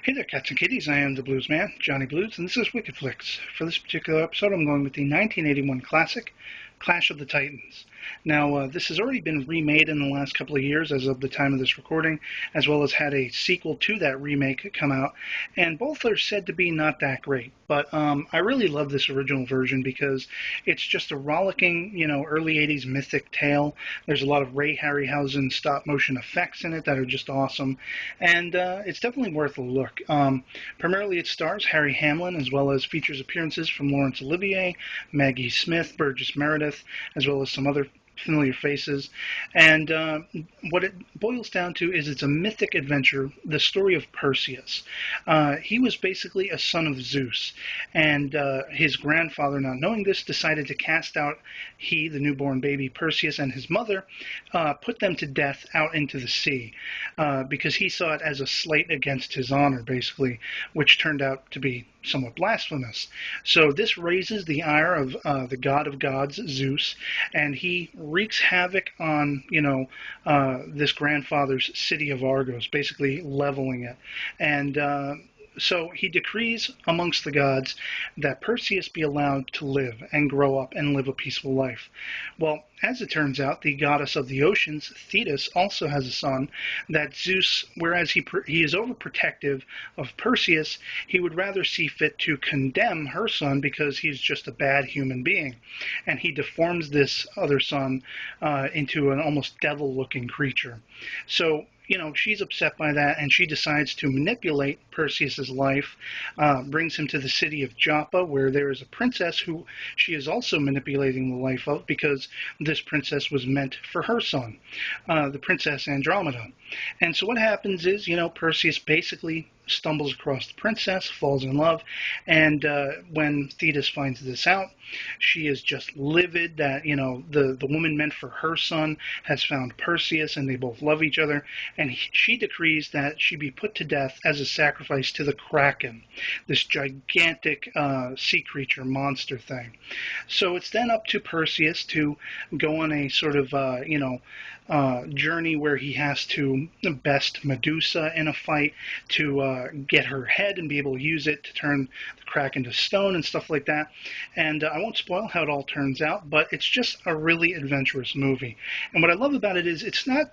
Hey there, cats and kitties. I am the Blues Man, Johnny Blues, and this is Wicked Flicks. For this particular episode, I'm going with the 1981 classic, Clash of the Titans. Now, this has already been remade in the last couple of years as of the time of this recording, as well as had a sequel to that remake come out, and both are said to be not that great. But I really love this original version because it's just a rollicking, early 80s mythic tale. There's a lot of Ray Harryhausen stop-motion effects in it that are just awesome, and it's definitely worth a look. Primarily it stars Harry Hamlin, as well as features appearances from Laurence Olivier, Maggie Smith, Burgess Meredith, as well as some other familiar faces. And what it boils down to is it's a mythic adventure, the story of Perseus. He was basically a son of Zeus, and his grandfather, not knowing this, decided to cast out the newborn baby Perseus, and his mother, put them to death out into the sea, because he saw it as a slight against his honor, basically, which turned out to be somewhat blasphemous. So this raises the ire of the god of gods, Zeus, and he wreaks havoc on, this grandfather's city of Argos, basically leveling it. And so he decrees amongst the gods that Perseus be allowed to live and grow up and live a peaceful life. Well, as it turns out, the goddess of the oceans, Thetis, also has a son that Zeus, whereas he is overprotective of Perseus, he would rather see fit to condemn her son because he's just a bad human being. And he deforms this other son into an almost devil-looking creature. So, she's upset by that, and she decides to manipulate Perseus's life, brings him to the city of Joppa, where there is a princess who she is also manipulating the life of, because this princess was meant for her son, the princess Andromeda. And so what happens is, Perseus basically stumbles across the princess, falls in love, and when Thetis finds this out, she is just livid that, the woman meant for her son has found Perseus, and they both love each other, and she decrees that she be put to death as a sacrifice to the Kraken, this gigantic sea creature monster thing. So it's then up to Perseus to go on a sort of, journey where he has to best Medusa in a fight to get her head and be able to use it to turn the Kraken to stone and stuff like that. And I won't spoil how it all turns out, but it's just a really adventurous movie. And what I love about it is it's not,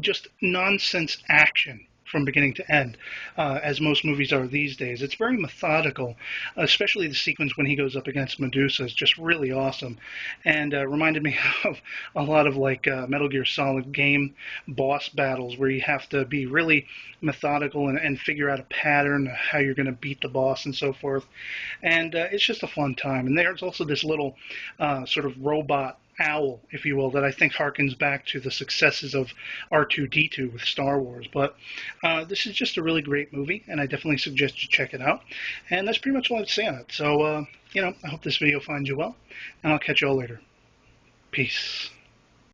just nonsense action from beginning to end, as most movies are these days. It's very methodical, especially the sequence when he goes up against Medusa is just really awesome, and reminded me of a lot of Metal Gear Solid game boss battles where you have to be really methodical and figure out a pattern, how you're going to beat the boss and so forth. And it's just a fun time. And there's also this little sort of robot owl, if you will, that I think harkens back to the successes of R2-D2 with Star Wars. But this is just a really great movie, and I definitely suggest you check it out. And that's pretty much all I have to say on it. So, I hope this video finds you well, and I'll catch you all later. Peace.